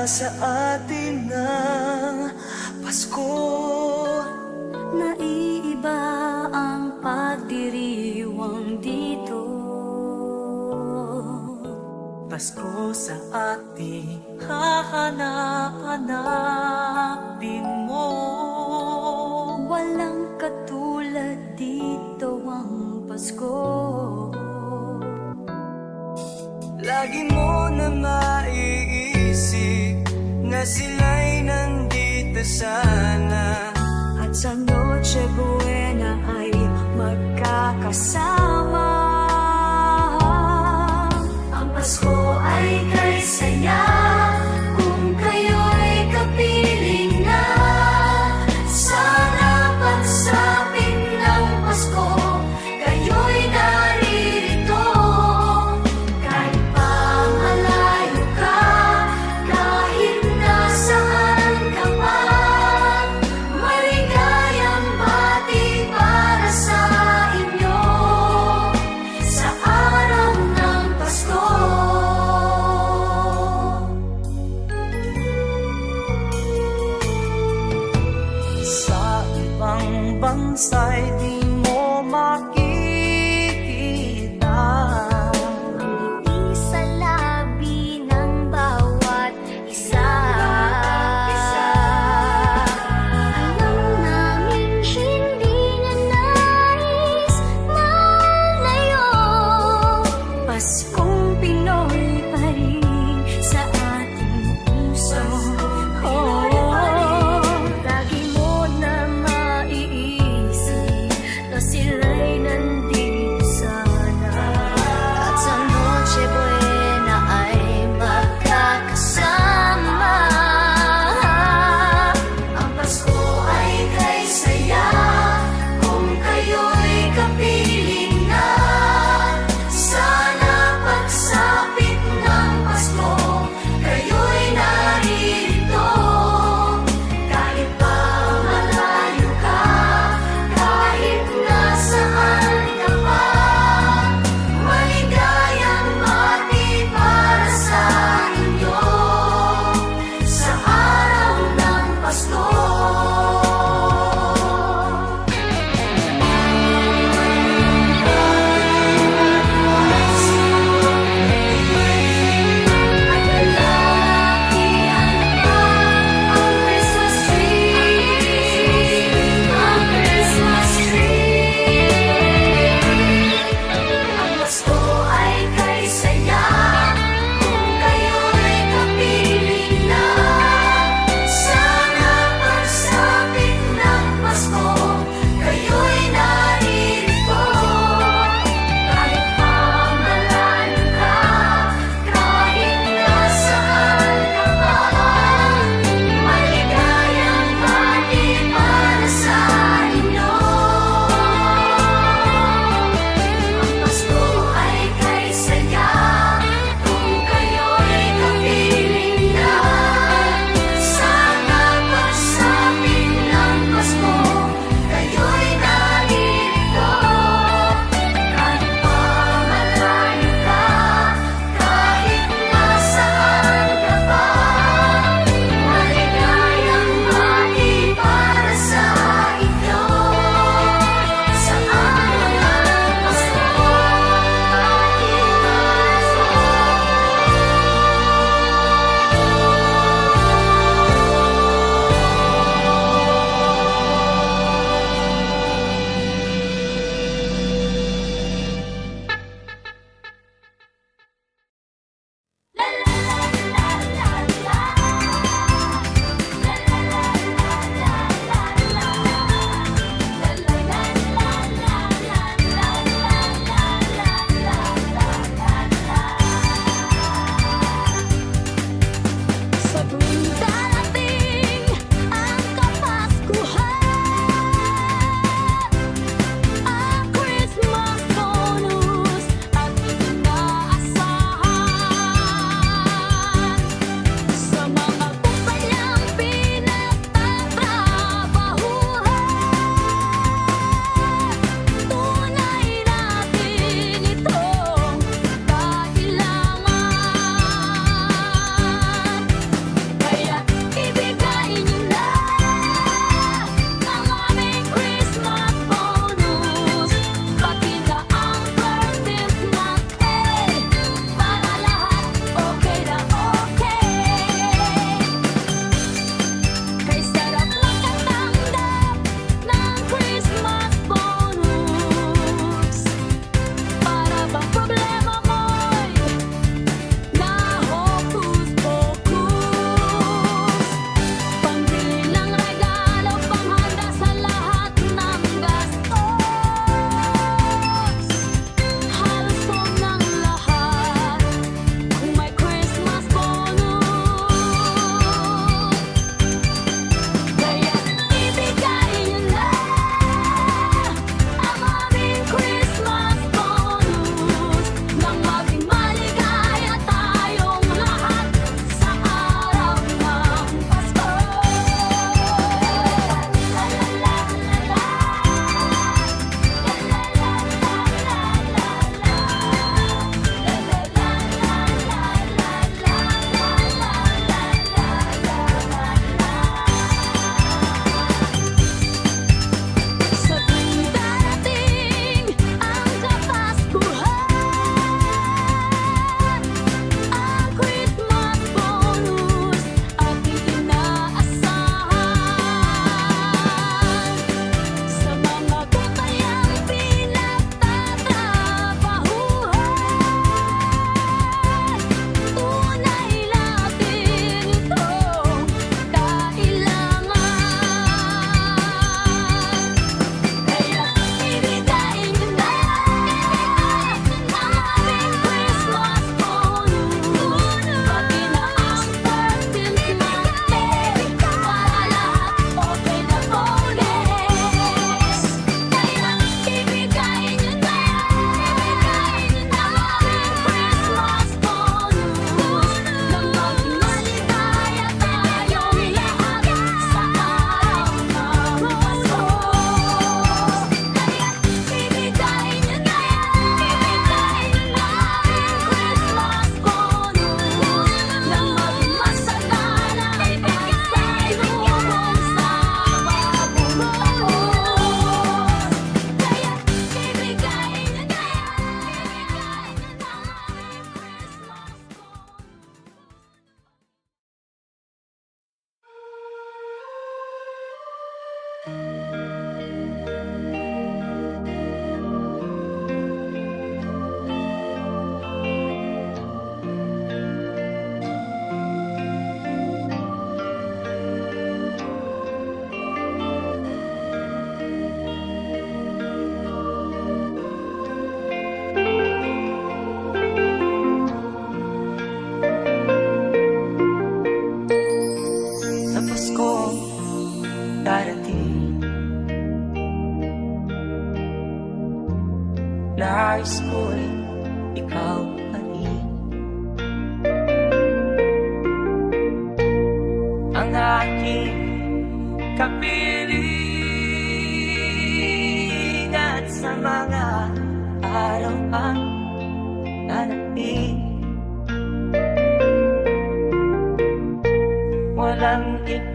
sa atin ng Pasko. Naiiba ang pagdiriwang dito. Pasko sa ating hahanap-hanapin mo. Walang katulad dito ang Pasko. Lagi mo na maiisip na sila'y nandito sana, At sa Noche Buena ay magkakasama. Ang Pasko ay kay saya kung kayo'y kapiling na. Sana pagsapit ng Pasko, kayo'y naririto. Kahit pa malayo ka, kahit nasaan ka pa, maligayang bati para sa inyo sa araw ng Pasko.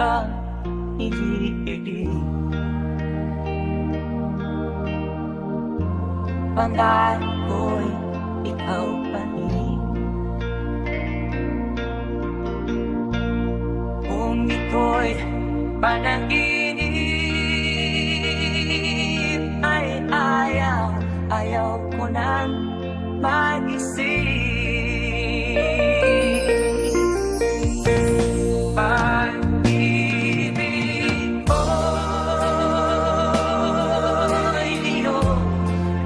ang iniiling. Pangarap ko'y ikaw pa rin. Kung ito'y panaginip ay ayaw ko nang mag-isip. Pag-ibig ko'y iyo,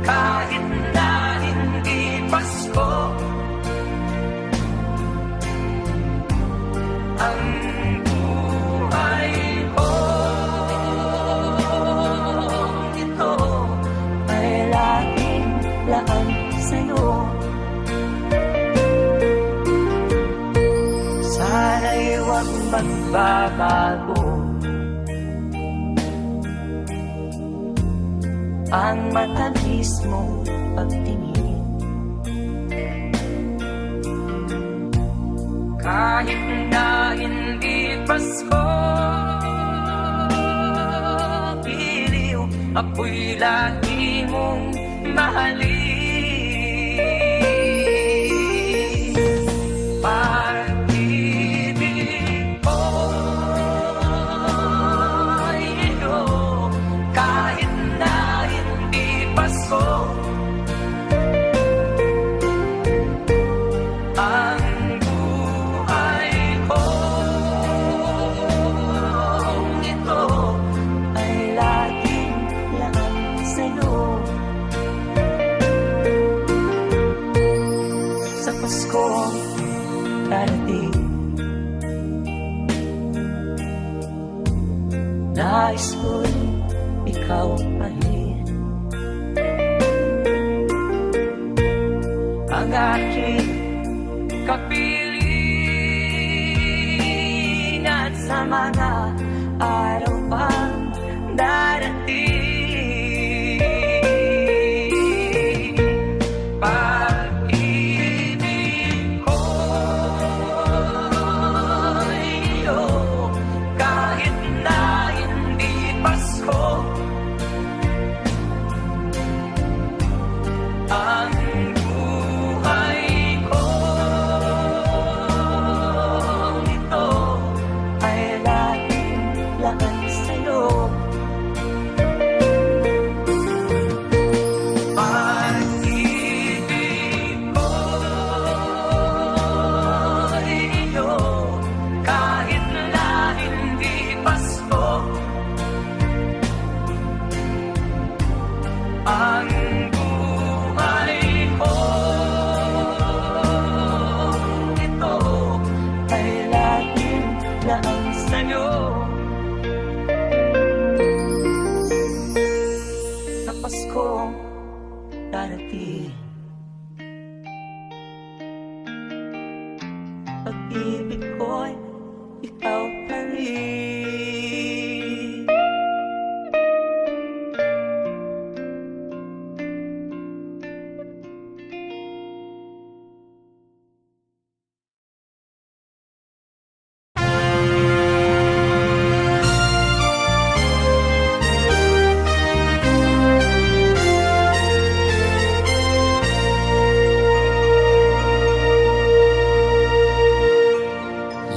kahit na hindi Pasko. Ang buhay ko ito ay laging laan sa'yo. Sana'y huwag magbabago ang matamis mong pagtingin. Kahit na hindi Pasko, piliw ako'y lagi mong mahalin. Pag-ibig ko'y iyo, kahit na hindi Pasko. Ang buhay ko ito ay laging laan sa'yo. Sa Pasko darating, nais ko'y ikaw pa rin. Ang aking kapilingan sa mga araw pang darating. Pag-ibig ko'y iyo, kahit na hindi Pasko. Ang buhay ko ito ay laging laan sa'yo. Pag-ibig ko'y iyo, kahit na hindi Pasko. Ang buhay ko ito ay laging laan sa'yo. Sa Pasko darating, pag-ibig ko'y ikaw pa rin.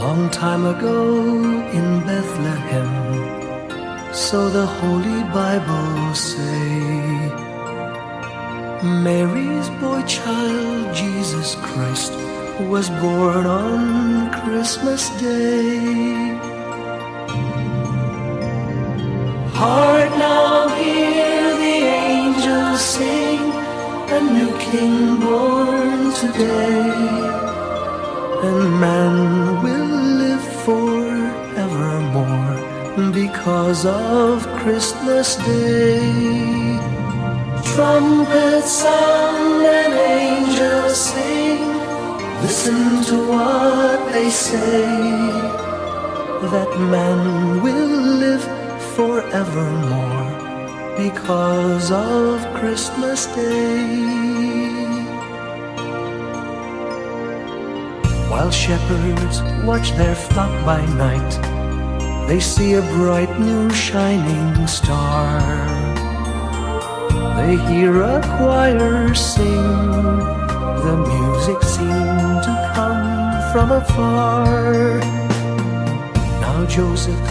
Long time ago in Bethlehem, so the Holy Bible say, Mary's boy child, Jesus Christ, was born on Christmas Day. Heart now hear the angels sing, a new King born today, and man will live forevermore because of Christmas Day. Trumpets sound and angels sing, listen to what they say, that man will live forevermore because of Christmas Day. While shepherds watch their flock by night, they see a bright new shining star. They hear a choir sing, the music seemed to come from afar. Now Joseph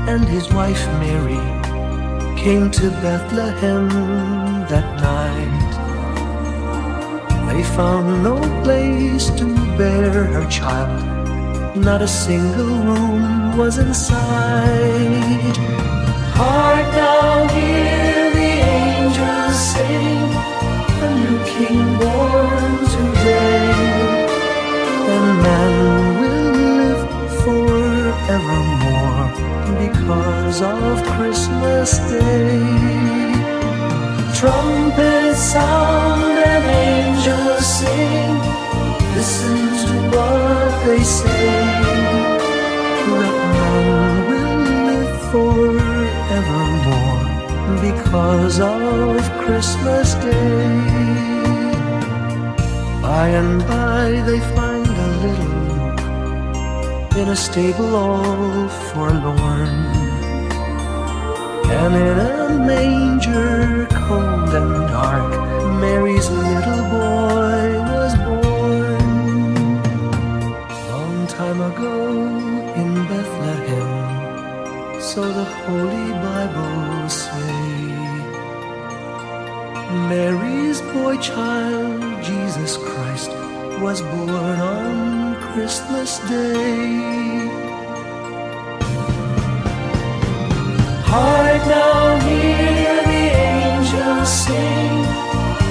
and his wife Mary came to Bethlehem that night. They found no place to bear her child, not a single room was in sight. Hark now, hear the angels sing, a new king born today, and man will live forevermore because of Christmas Day. Trumpets sound and angels sing, listen to what they say, that man will live forevermore because of Christmas Day. By and by they find a little nook in a stable all forlorn, and in a manger cold and dark, Mary's little boy was born. Long time ago in Bethlehem, so the Holy Bible say, Mary's boy child, Jesus Christ, was born on Christmas Day. Hark now, hear the angels sing,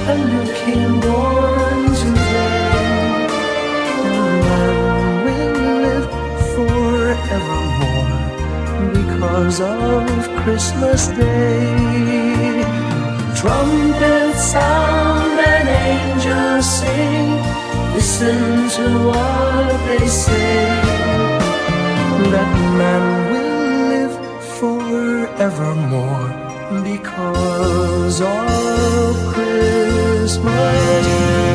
a new king born today, and man will live forevermore because of Christmas Day. Trumpets sound and angels sing, listen to what they say, that man will live forevermore because of Christmas Day.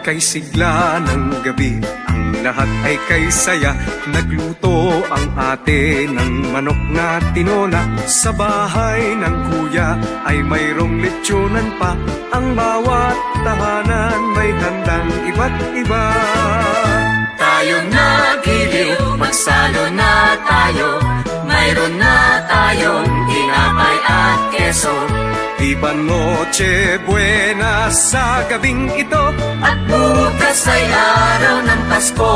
Kay sigla ng gabi, ang lahat ay kay saya. Nagluto ang ate ng manok na tinola. Sa bahay ng kuya ay mayroong lechonan pa. Ang bawat tahanan may handang iba't iba. Tayong nagiliw, magsalo na tayo. Mayroon na tayong tinapay at keso, Viva Noche Buena sa gabing ito, at bukas ay araw ng Pasko.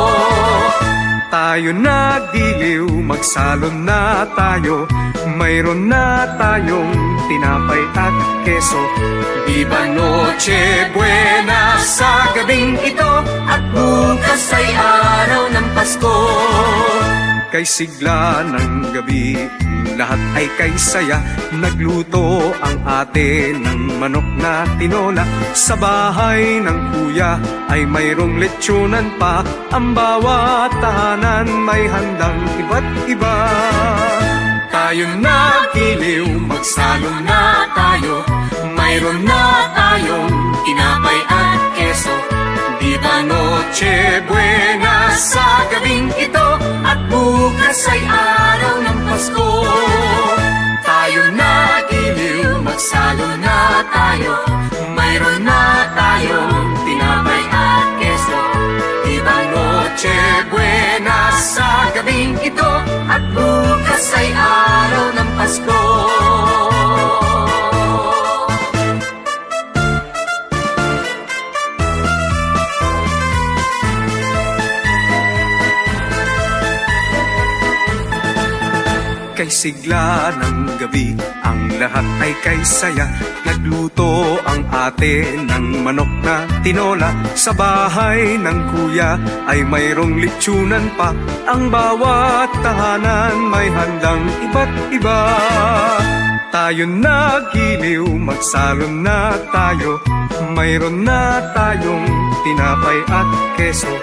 tayo nagdiliw, magsalon na tayo. Mayroon na tayong tinapay at keso. Viva Noche Buena sa gabing ito, at bukas ay araw ng Pasko. Kay sigla ng gabi, lahat ay kay saya. Nagluto ang ate ng manok na tinola. Sa bahay ng kuya ay mayroong lechonan pa. Ang bawat tahanan may handang iba't iba. Tayong nagiliw, magsalo na tayo. Mayroon na tayong tinapay at keso. Viva Noche Buena sa gabing ito, at bukas ay araw ng Pasko. Tayong nagiliw, magsalo na tayo. Mayroon na tayong tinapay at keso. Viva Noche Buena sa gabing ito, at bukas ay araw ng Pasko. Kay sigla ng gabi, ang lahat ay kay saya. Nagluto ang ate ng manok na tinola. Sa bahay ng kuya ay mayroong lechonan pa. Ang bawat tahanan may handang iba't iba. Tayo nagiliw, magsalon na tayo. Mayroon na tayong tinapay at keso.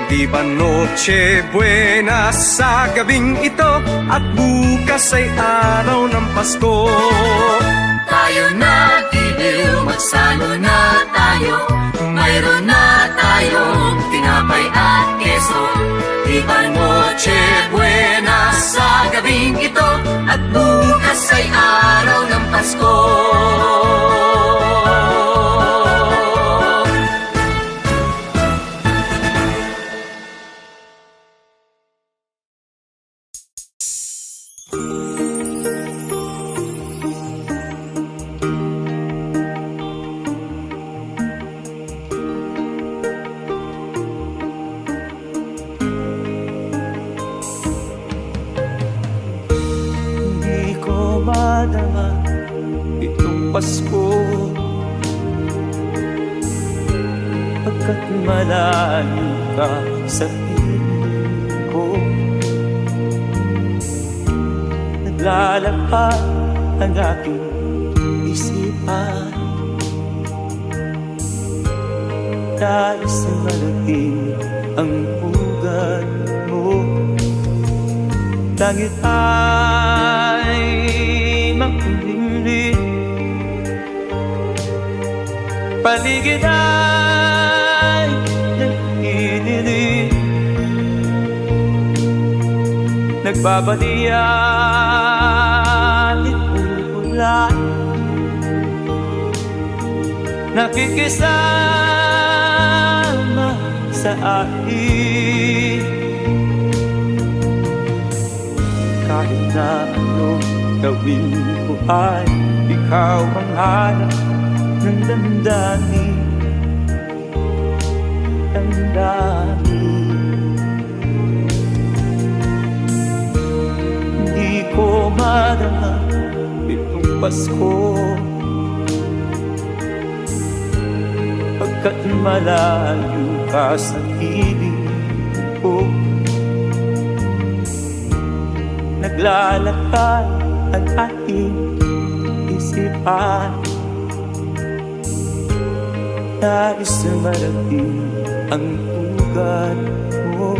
Di ba Noche Buena sa gabing ito, at bukas ay araw ng Pasko. Tayo nagiliw, magsalo na tayo. Mayroon na tayong tinapay at keso. Di ba Noche Buena sa gabing ito, at bukas ay araw ng Pasko. Hindi ko madama itong Pasko, pagkat malayo ka sa piling ko. Naglalakad ang aking isipan, nais na malaking ang ugat mo. Langit ay makulimlim, paligid ay nagdidilim. Nagbabalian itong ulan, nakikisama sa akin. Kahit na anong gawin ko ay ikaw ang hanap ng damdamin. Hindi ko madama itong Pasko, pagkat malayo ka sa piling ko. Naglalakad ang aking isipan, nais na marating ang ugat mo.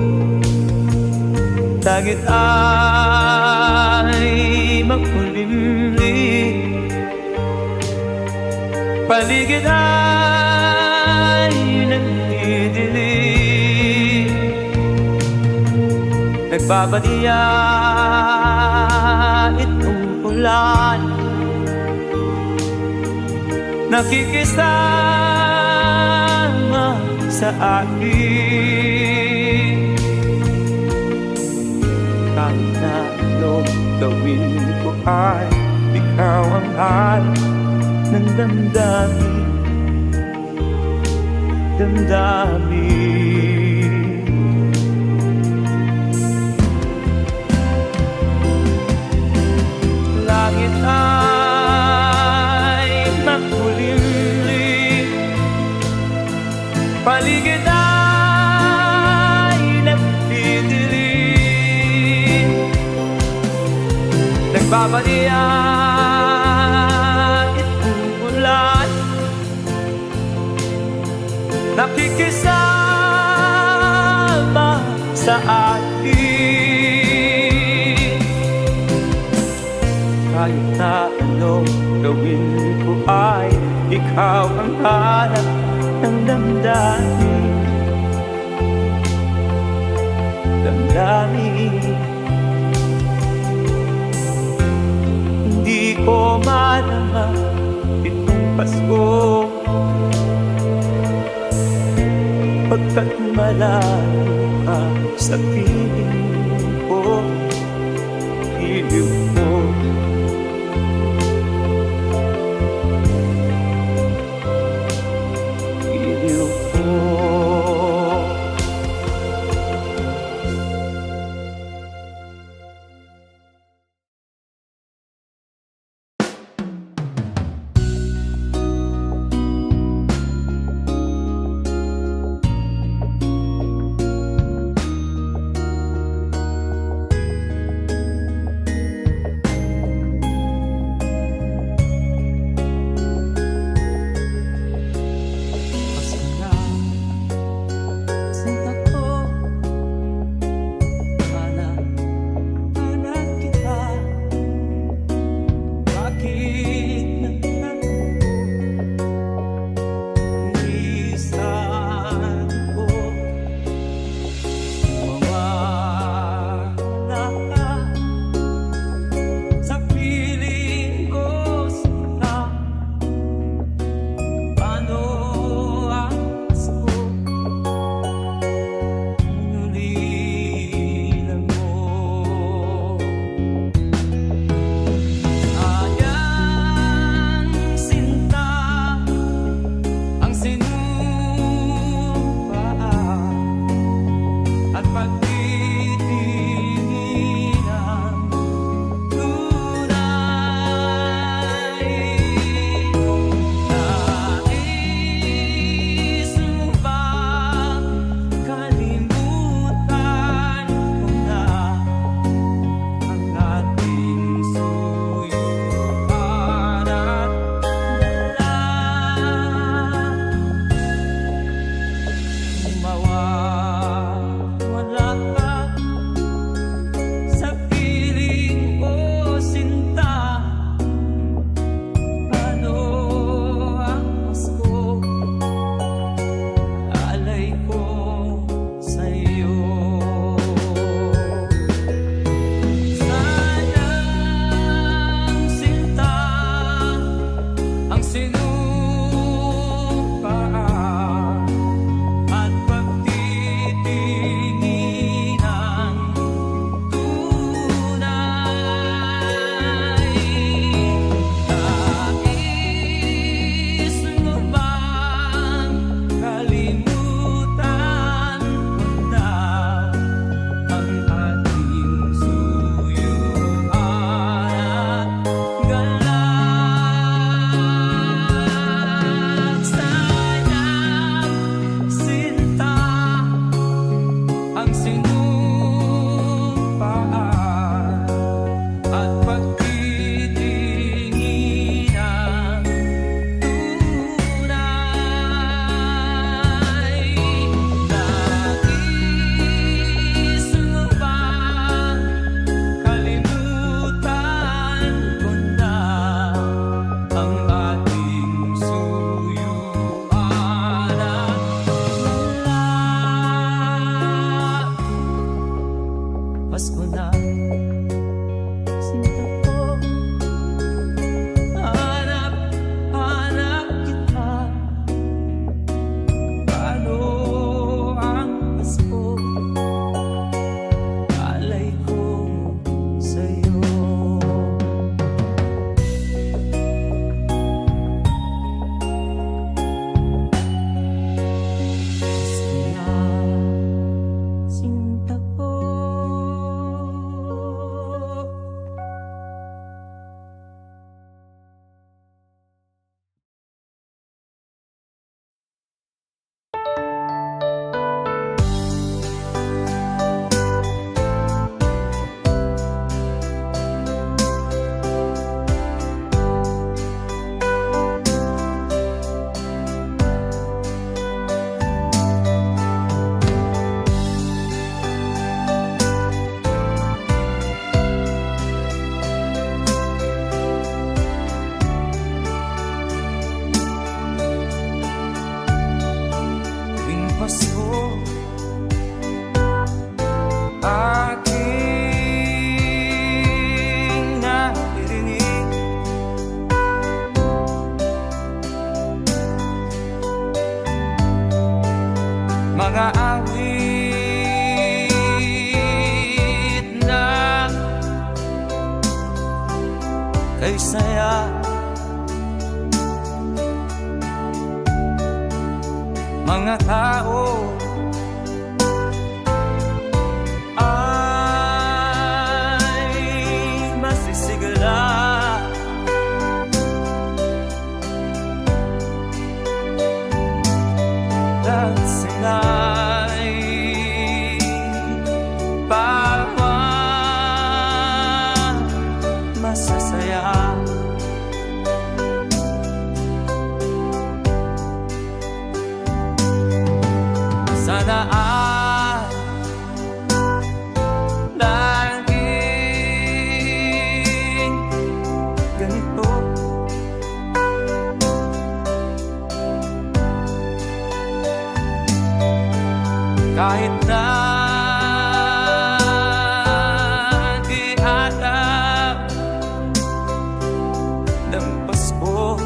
Langit ay makulimlim, paligid ay nagdidilim. Nagbabadiya itong ulan, nakikisama sa akin. Kahit na anong gawin ko ay ikaw ang hanap ng damdamin. Langit ay makulimlim, paligid ay nagdidilim. Nagbabaliya itong ulan, nakikisama sa atin. Kahit na anong gawin ko ay ikaw ang hanap ng damdamin. Hindi ko madama itong Pasko, pagkat malayo ka sa piling ko. Iliw mo, iliw mo. na. Sinta ko, hanap, hanap kita. Paano ang Pasko? Alay ko sa'yo. Pasko na, sinta ko. Tuwing Pasko, aking naririnig mga awit na kay saya. Mga tao ay masisigla at sila'y parang masasaya. Sana ay laging ganito. Kahit na di alam ng Pasko,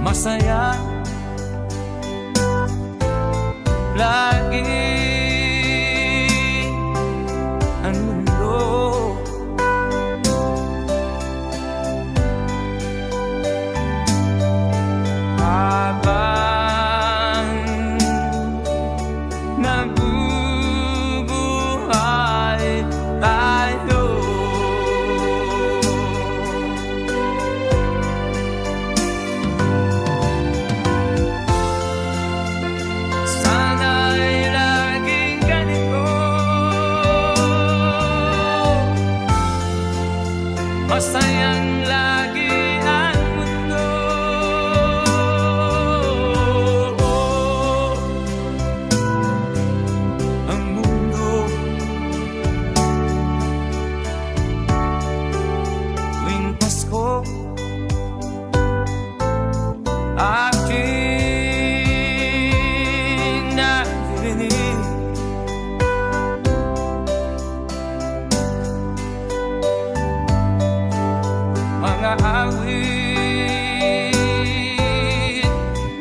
masaya lagi ang mundo. Habang nabubuhay tayo, sana'y laging ganito. Masayang lagi ang mundo. Ang mundo tuwing Pasko, aking naririnig mga awit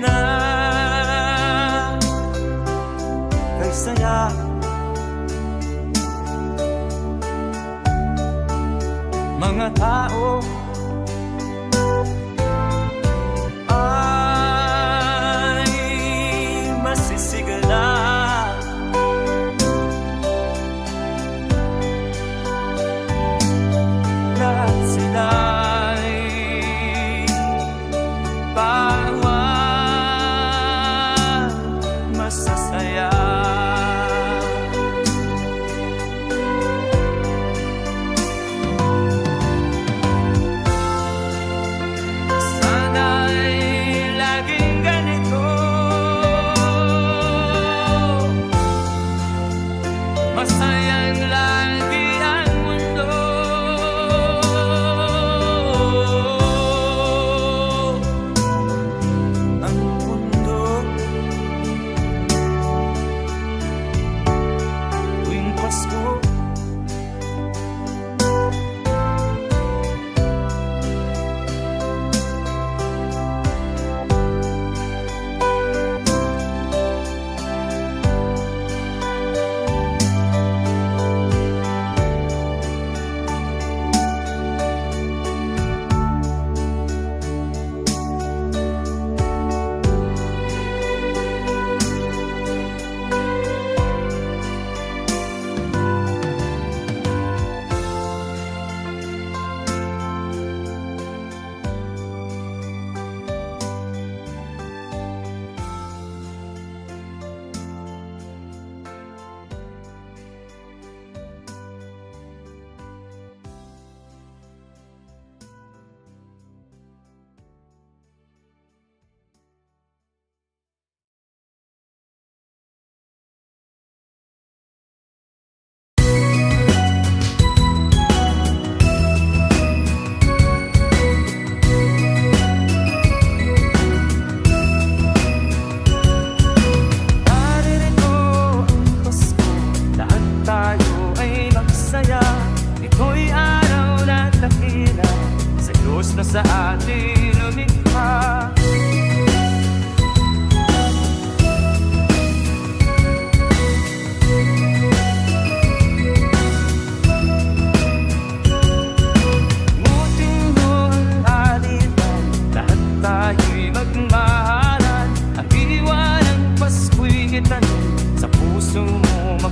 na kay saya. Mga tao ay masisigla at sila'y parang masasaya.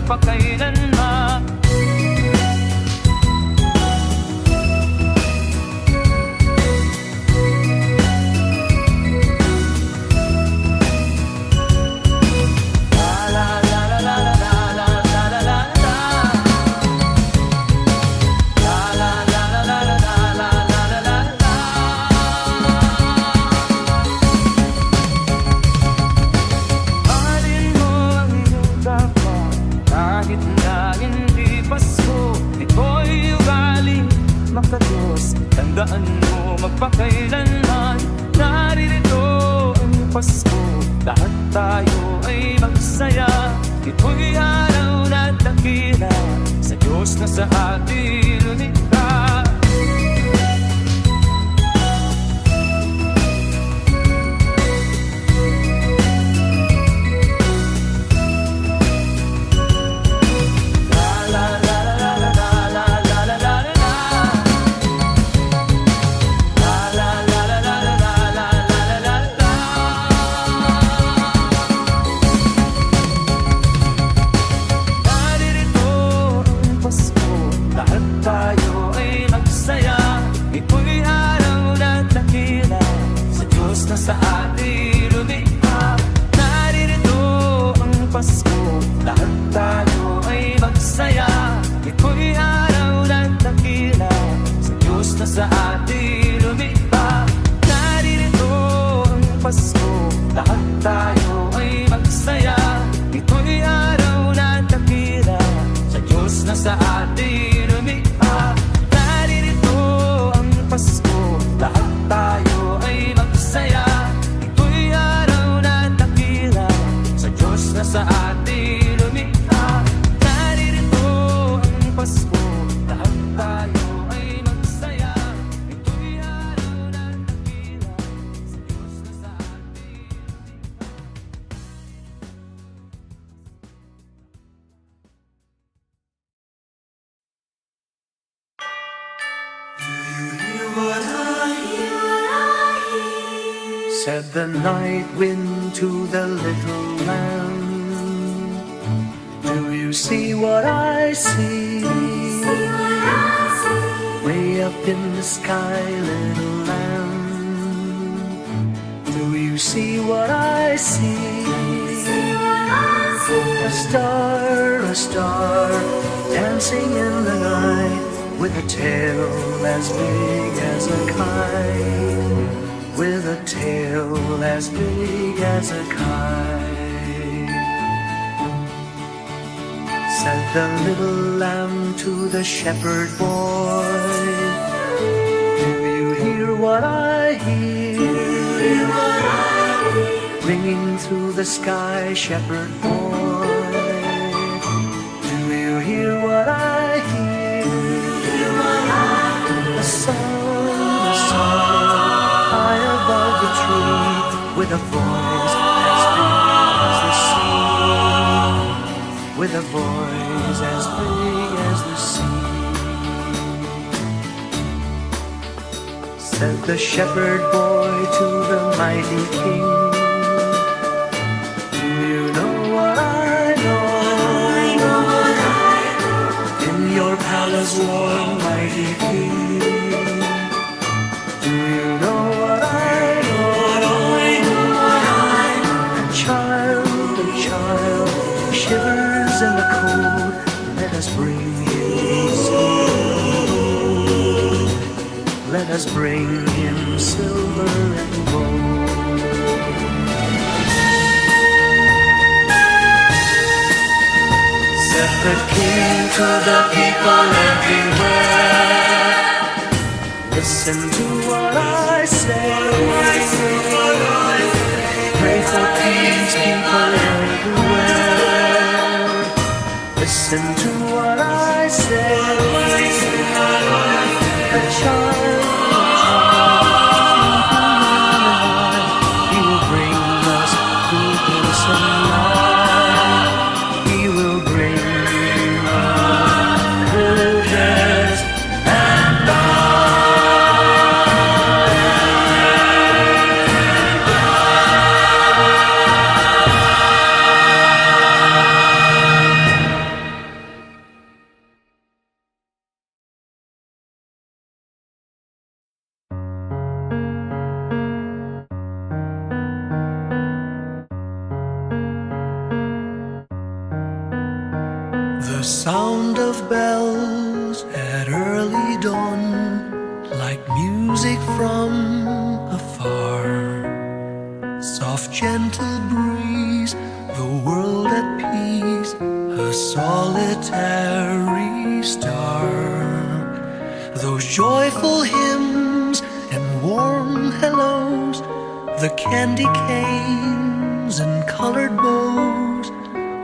magpakailanman. Mahalin mo ang iyong kapwa kahit na hindi Pasko. Ito'y ugali makadiyos. Tandaan mo magpakailanman. Naririto ang Pasko, lahat tayo ay magsaya. Ito'y araw na dakila sa Diyos na sa atin lumikha. Naririto ang Pasko, lahat tayo ay magsaya. Ito'y araw na dakila sa Diyos na sa atin lumikha. Naririto ang Pasko, lahat tayo ay magsaya. Ito'y araw na dakila sa Diyos na sa atin lumikha. Naririto ang Pasko, lahat tayo ay magsaya. Ito'y araw na dakila sa Diyos na sa atin lumikha. Naririto ang Pasko, lahat tayo ay magsaya. Ito'y araw na dakila sa Diyos na sa atin lumikha. Naririto ang Pasko, lahat tayo ay magsaya. Ito'y araw na dakila sa Diyos na sa atin. Said the night wind to the little lamb, do you see what I see? Way up in the sky, little lamb, do you see what I see? A star, dancing in the night, with a tail as big as a kite, with a tail as big as a kite. Said the little lamb to the shepherd boy, do you hear what I hear? Ringing through the sky, shepherd boy, do you hear what I hear? A song, high above the tree, with a voice as big as the sea, with a voice as big as the sea. Said the shepherd boy to the mighty king, do you know what I know? In your palace warm, mighty king, do you know what I know? A child shivers in the cold. Let us bring him silver. Let us bring him silver and gold. Said the king to the people everywhere, listen to what I say. Pray for peace, people everywhere. Listen to what I say. The child, he will bring us goodness and light. He will bring us goodness and light. sound of bells at early dawn, like music from afar. Soft gentle breeze, the world at peace, a solitary star. Those joyful hymns and warm hellos, the candy canes and colored bows,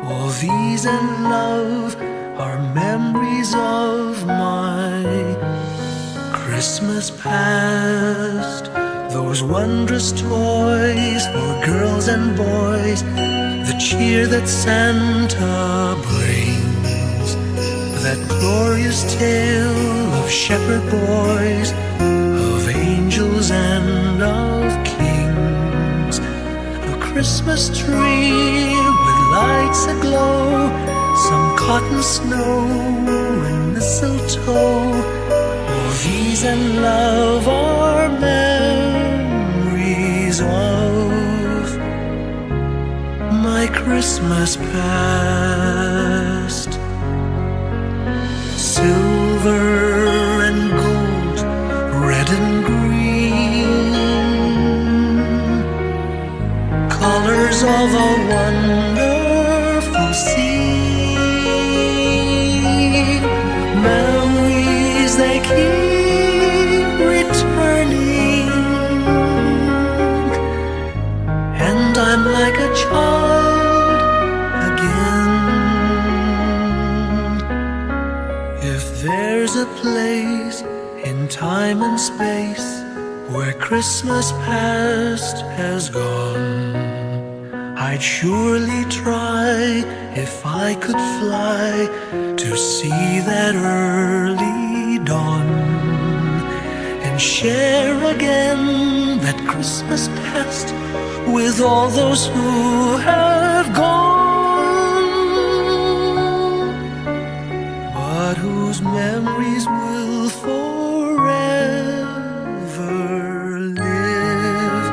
all these and love are memories of my Christmas past. Those wondrous toys for girls and boys, the cheer that Santa brings, that glorious tale of shepherd boys, of angels and of kings. A Christmas tree with lights aglow, some cotton snow and mistletoe, all these and love are memories of my Christmas past. Silver and gold, red and green, colors of a wonderful scene. Memories they keep returning, and I'm like a child again. If there's a place in time and space where Christmas past has gone, I'd surely try, if I could fly, to see that early dawn, and share again that Christmas past with all those who have gone, but whose memories will forever live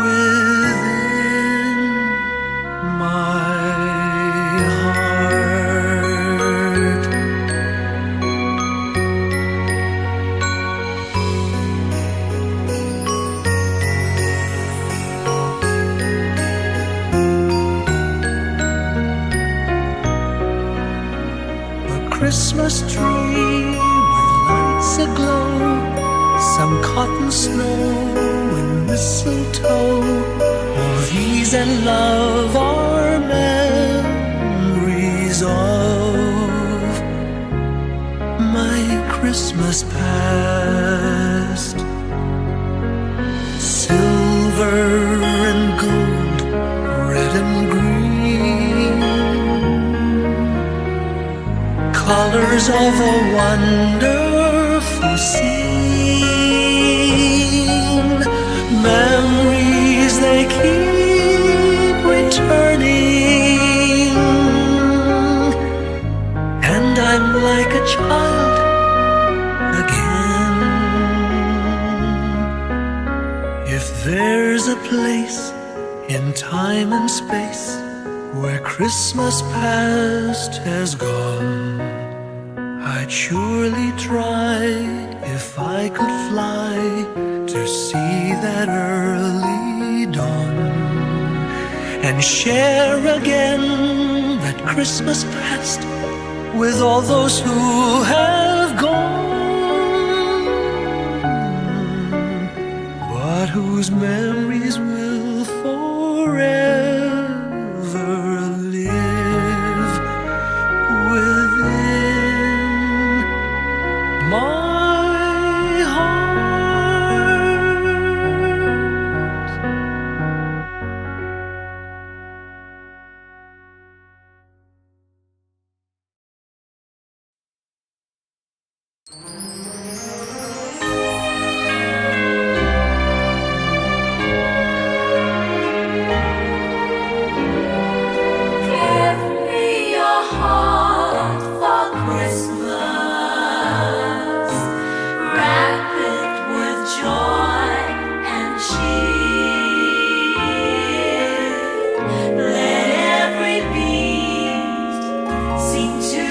within my heart. A Christmas tree with lights aglow, some cotton snow and mistletoe, all these and love are memories of my Christmas past. Silver and gold, red and green, colors of a wonderful scene. Memories they keep returning, and I'm like a child again. If there's a place in time and space where Christmas past has gone, I'd surely try, if I could fly, to see that early dawn, and share again that Christmas past with all those who have gone, but whose memories will forever live within my heart. Give me your heart for Christmas. Wrap it with joy and cheer. Let every beat seem to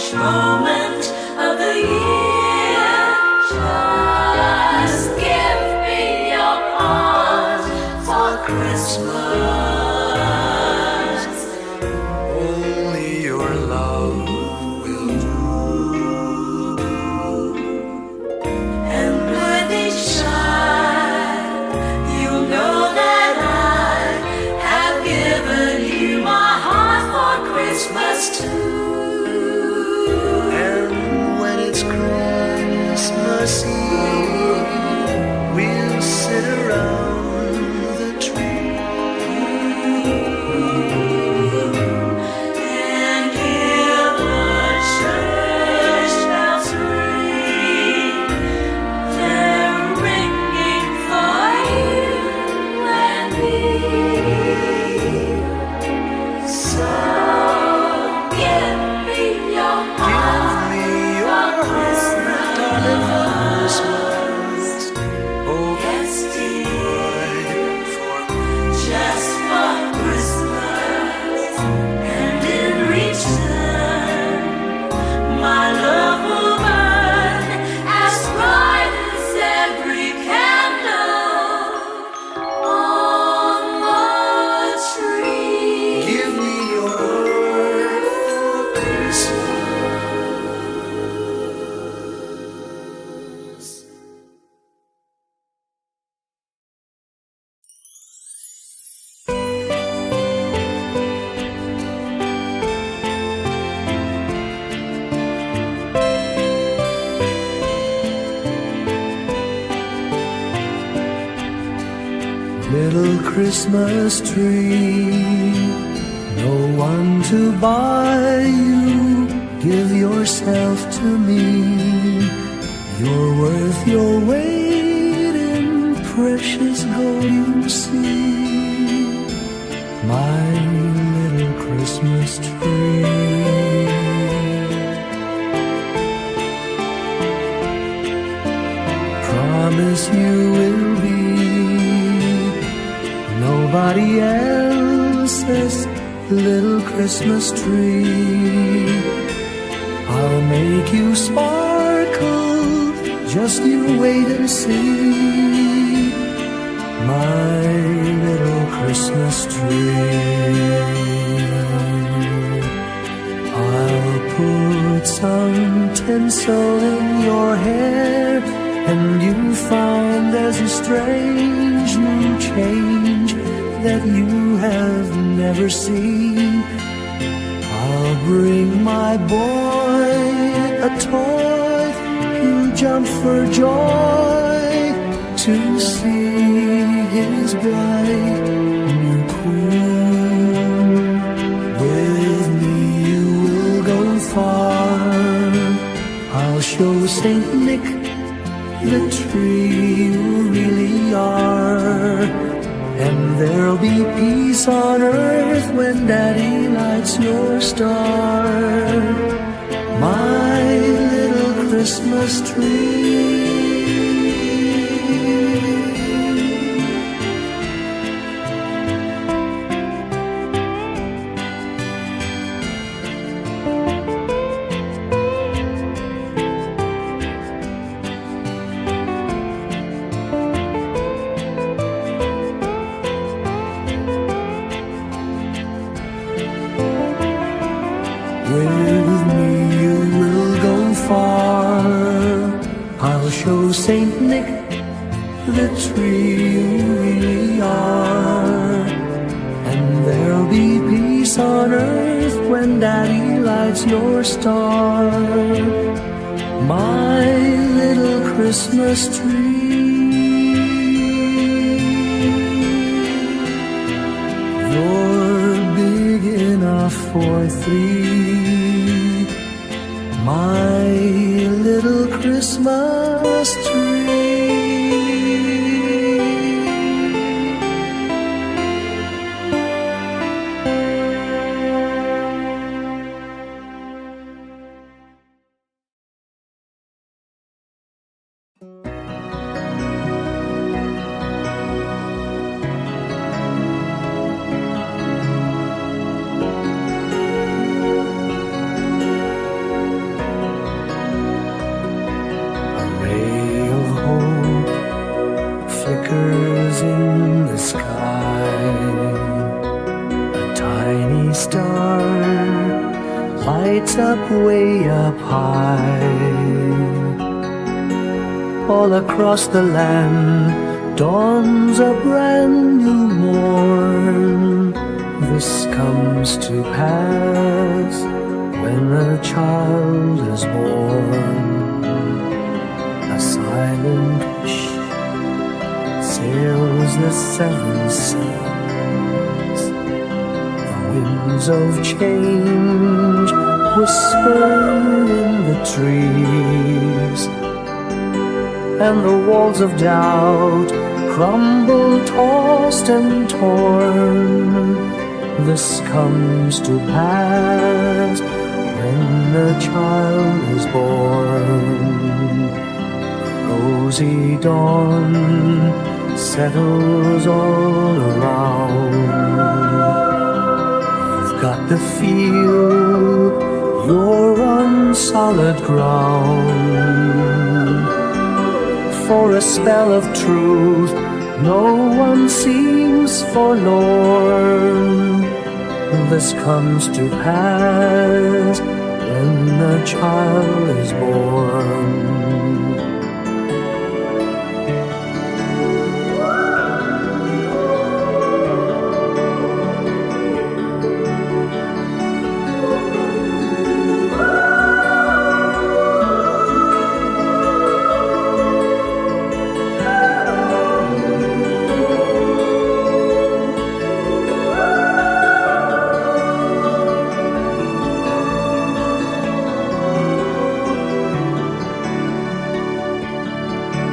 each moment of the year. Just give me your heart for Christmas. Only your love will do. And with each child, you know that I have given you my heart for Christmas too. And when it's Christmas Eve, we'll sit around the tree And hear the church bells ring. They're ringing for you and me. So give me your heart me your for heart, Christmas. darling, for Christmas. Oh, Yes, dear, for just for Christmas. And in return, my love will burn as bright as every candle on the tree. give me your heart for Christmas. Little Christmas tree, no one to buy you. Give yourself to me. You're worth your weight in precious gold, you see. My little Christmas tree. Promise you will be nobody else's little Christmas tree. I'll make you sparkle, just you wait and see. My little Christmas tree. I'll put some tinsel in your hair, and you find there's a strange new change that you have never seen. I'll bring my boy a toy, he'll jump for joy to see his bright new queen. With me you will go far, I'll show Saint Nick the tree you really are. And there'll be peace on earth when Daddy lights your star. My little Christmas tree. With me you will go far, I'll show Saint Nick the tree you really are. And there'll be peace on earth when Daddy lights your star. My little Christmas tree. You're big enough for three, my little Christmas tree. star lights up way up high. All across the land dawns a brand new morn. This comes to pass when a child is born. A silent wish sails the seven seas. The winds of change whisper in the trees, and the walls of doubt crumble, tossed and torn. This comes to pass when a child is born. Rosy dawn settles all around. You've got to feel you're on solid ground. For a spell of truth, no one seems forlorn. This comes to pass when a child is born.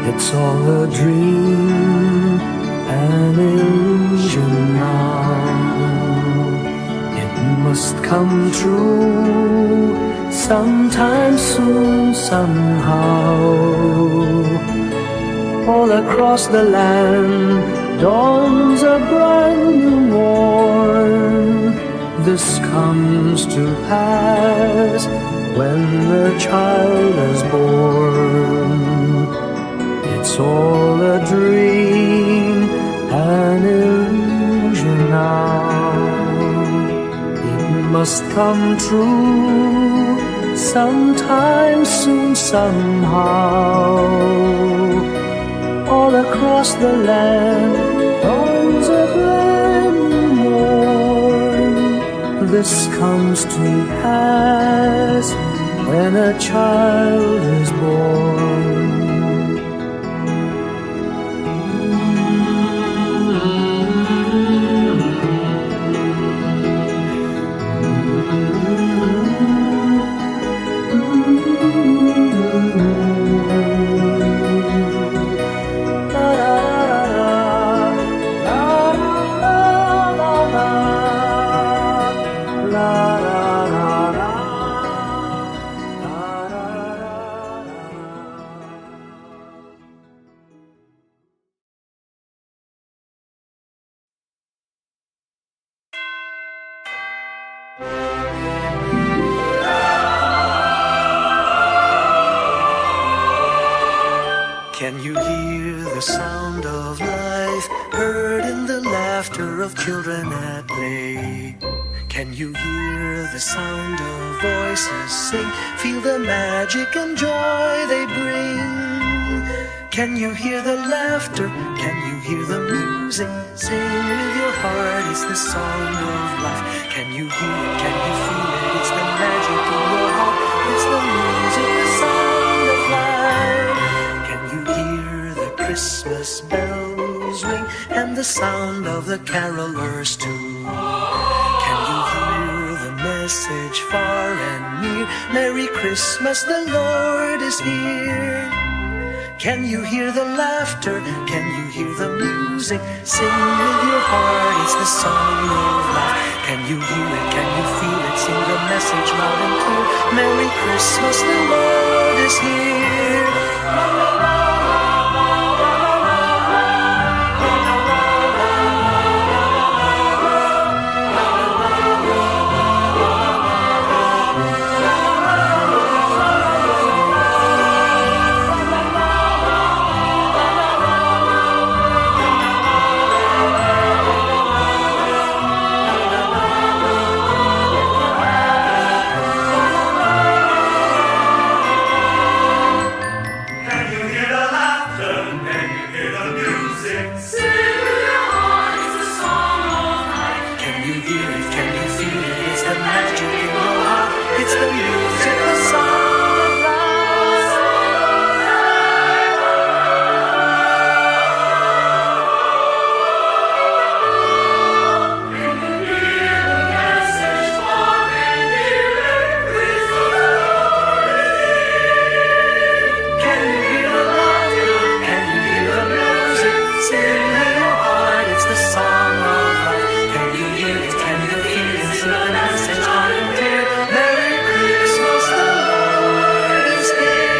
It's all a dream, an illusion now. It must come true sometime soon, somehow. All across the land dawns a brand new morn. This comes to pass when the child is born. It's all a dream, an illusion now. It must come true sometime soon, somehow. All across the land dawns a brand new morn. This comes to pass when a child is born. Can you hear the sound of life heard in the laughter of children at play? Can you hear the sound of voices sing? Feel the magic and joy they bring. Can you hear the laughter? Can you hear the music? Sing with your heart, it's the song of life. Can you hear it? Can you feel it? It's the magic in your heart. It's the music, the sound of life. Can you hear the Christmas bells ring and the sound of the carolers too? Can you hear the message far and near? Merry Christmas, the Lord is here. Can you hear the laughter? Can you hear the music? Sing with your heart, it's the song of life. Can you hear it? Can you feel it? Sing the message loud and clear. Merry Christmas, the Lord is here. Can you feel it? It's the magic in your heart. It's the music, the song of life. Can you hear the laughter? Can you hear the music? Sing in your heart, it's the song of life. Can you hear it? Can you feel it? It's the message on the clear. Merry Christmas, the Lord is here.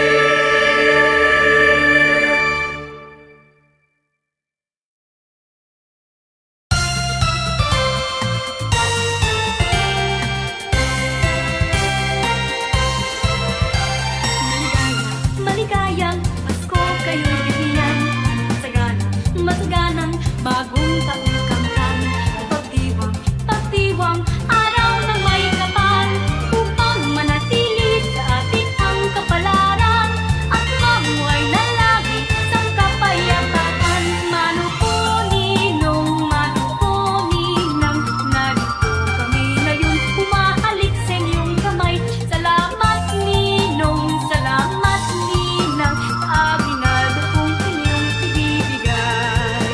Maligayang Pasko kayo'y bigyan. Masagana, masaganang bagong taong kamtan. Pagdiwang, pagdiwang, araw ng may kapal. Upang manatili sa atin ang kapalaran. At mamuhay na lagi sa kapayapaan. Mano po ninong, mano po ninang. Narito kami ngayon, humahalik sa inyong kamay. Salamat ninong, salamat ninang. Sa aginaldo kong inyong ibibigay.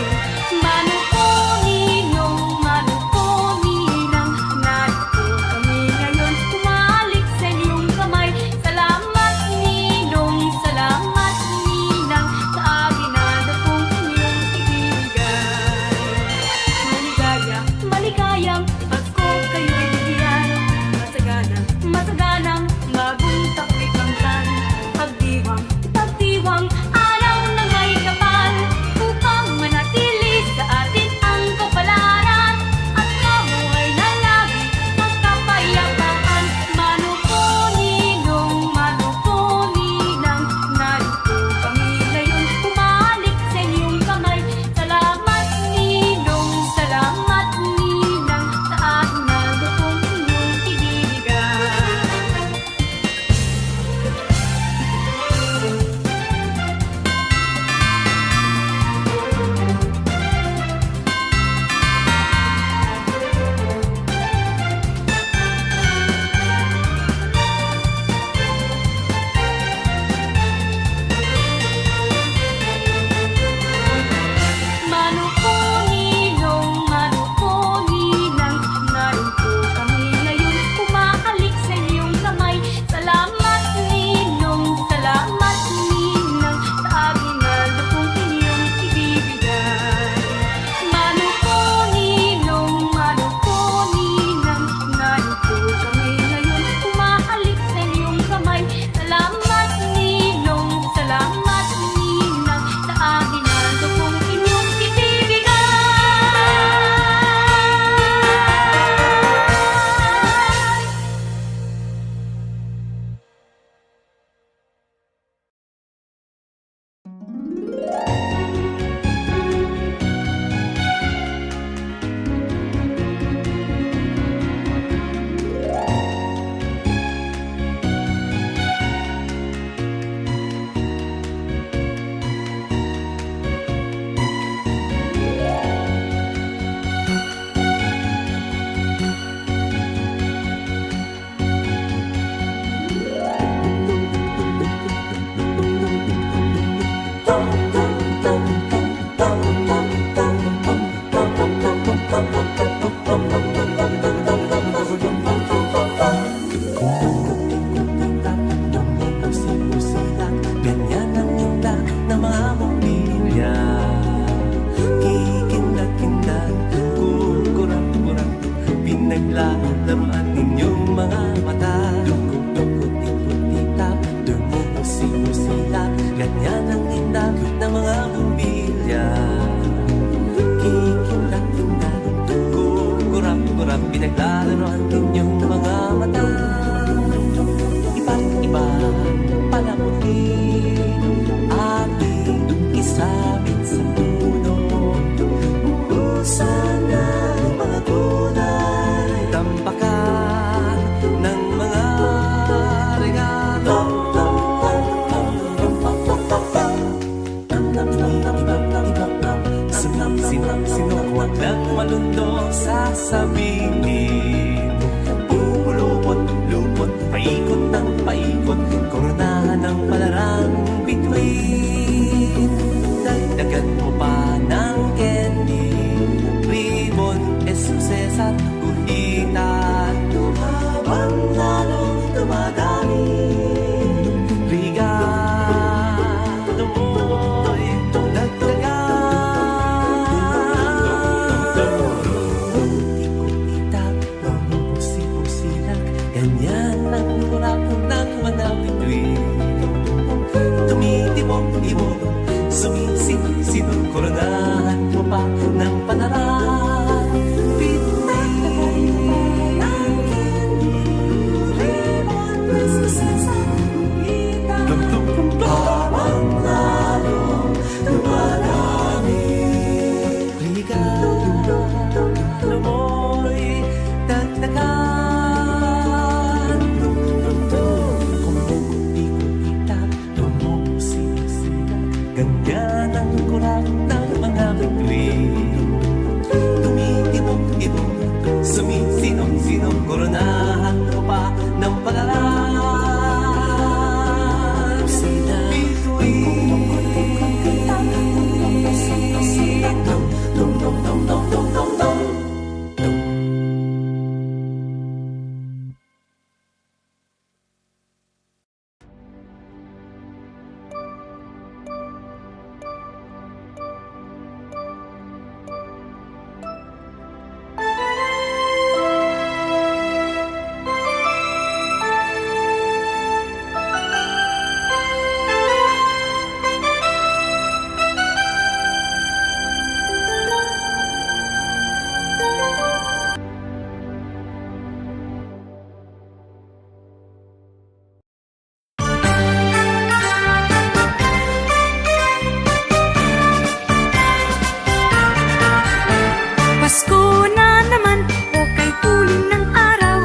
Mano po ninong, mano po ninang. Narito kami ngayon, humahalik sa inyong kamay. Salamat ninong, salamat ninang. Sa aginaldo kong inyong ibibigay. Maligaya, maligayang Pasko kayo'y bigyan. Masaganang, masaganang bagong tao'y kamtan. Pagdiwang, pagdiwang, araw ng may kapal. Upang manatili sa atin ang kapalaran. At mamuhay na lagi sa kapayapaan. Mano po ninong, mano po ninang. Narito kami ngayon, humahalik sa inyong kamay. Salamat ninong, salamat ninang. Sa aginaldo kong inyong ibibigay. Mano po ninong, mano po ninang. Narito kami ngayon, humahalik sa inyong kamay. Salamat ninong, salamat ninang. Sa aginaldo kong inyong ibibigay. Mano po ninong, mano po ninang. Narito kami ngayon, humahalik sa inyong kamay. Salamat ninong, salamat ninang. Sa aginaldo kong inyong ibibigay. Ganyan ang ganda ng mga bumbilya. Kikindag-kindag, kukurap-kurap, pinaglalaroan ninyong mga mata. Dukot-dukot-ikot-itap, dumumusik-musila. Ganyan ang ganda ng mga bumbilya. Kikindag-kindag, kukurap-kurap, pinaglalaroan ninyong mga mata. Iba't iba palamutin ating isabit sa puno. Ubusan ng mga gulay, tampakan ng mga regalo. Sino, huwag lang malundong sasabihin. Ganyan ang kurap ng mga bituin. Tumitibok-tibok, sumisid-sidong koronahan mo pa ng panaran. Bituin, habang lalong dumadami. Regalo mo'y dagdagan. Kumukuti-kita, tumusisita. Ganyan ang kurap ng mga bituin. Tumitibok-tibok, sumisinong-sinong koronahan mo pa ng panaran. Pasko na naman, o kay tuling ng araw.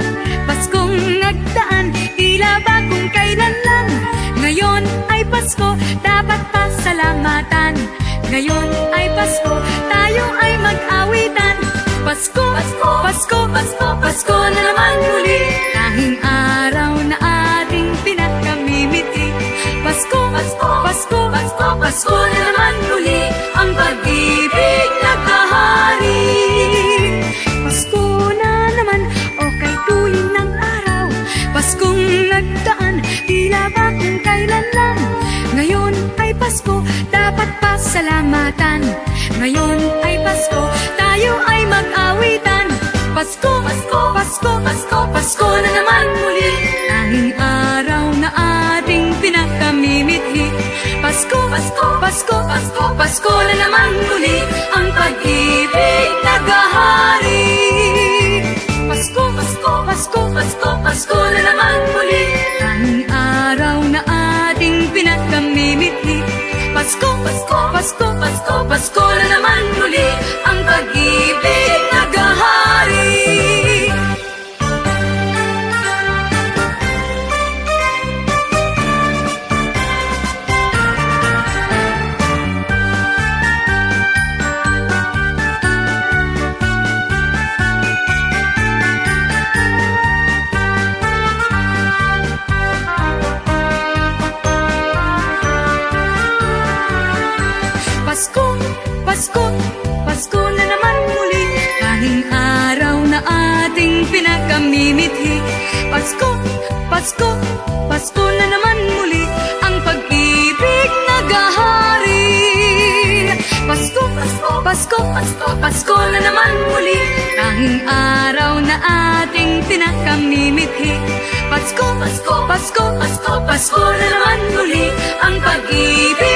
Paskong nagdaan, tila ba kung kailan lang. Ngayon ay Pasko, dapat pasalamatan. Ngayon ay Pasko, tayo ay mag-awitan. Pasko, Pasko, Pasko, Pasko, Pasko na naman muli. Lahing araw na ating pinakamimiti. Pasko, Pasko, Pasko, Pasko, Pasko na naman muli. Ang pag-ibig naghahari. Pasko na naman, o kay tuling ng araw. Paskong nagdaan, tila ba kung kailan lang. Ngayon ay Pasko, dapat pasalamatan. Ngayon ay Pasko, tayo ay mag-awitan. Pasko, Pasko, Pasko, Pasko, Pasko na naman muli. Lahing araw na ating pinakamimithi. Pasko, Pasko, Pasko, Pasko, Pasko na naman muli. Ang pag-ibig naghahari. Pasko, Pasko, Pasko, Pasko, Pasko na naman muli. Lahing araw na ating pinakamimithi. Pasko, Pasko, Pasko, Pasko, Pasko na naman muli. Ang pag-ibig naghahari. Pasko, Pasko, Pasko na naman muli. Lahing araw na ating pinakamimithi. Pasko, Pasko, Pasko na naman muli. Ang pag-ibig naghahari. Pasko, Pasko, Pasko, Pasko, Pasko na naman muli. Lahing araw na ating pinakamimithi. Pasko, Pasko, Pasko, Pasko, Pasko na naman muli. Ang pag-ibig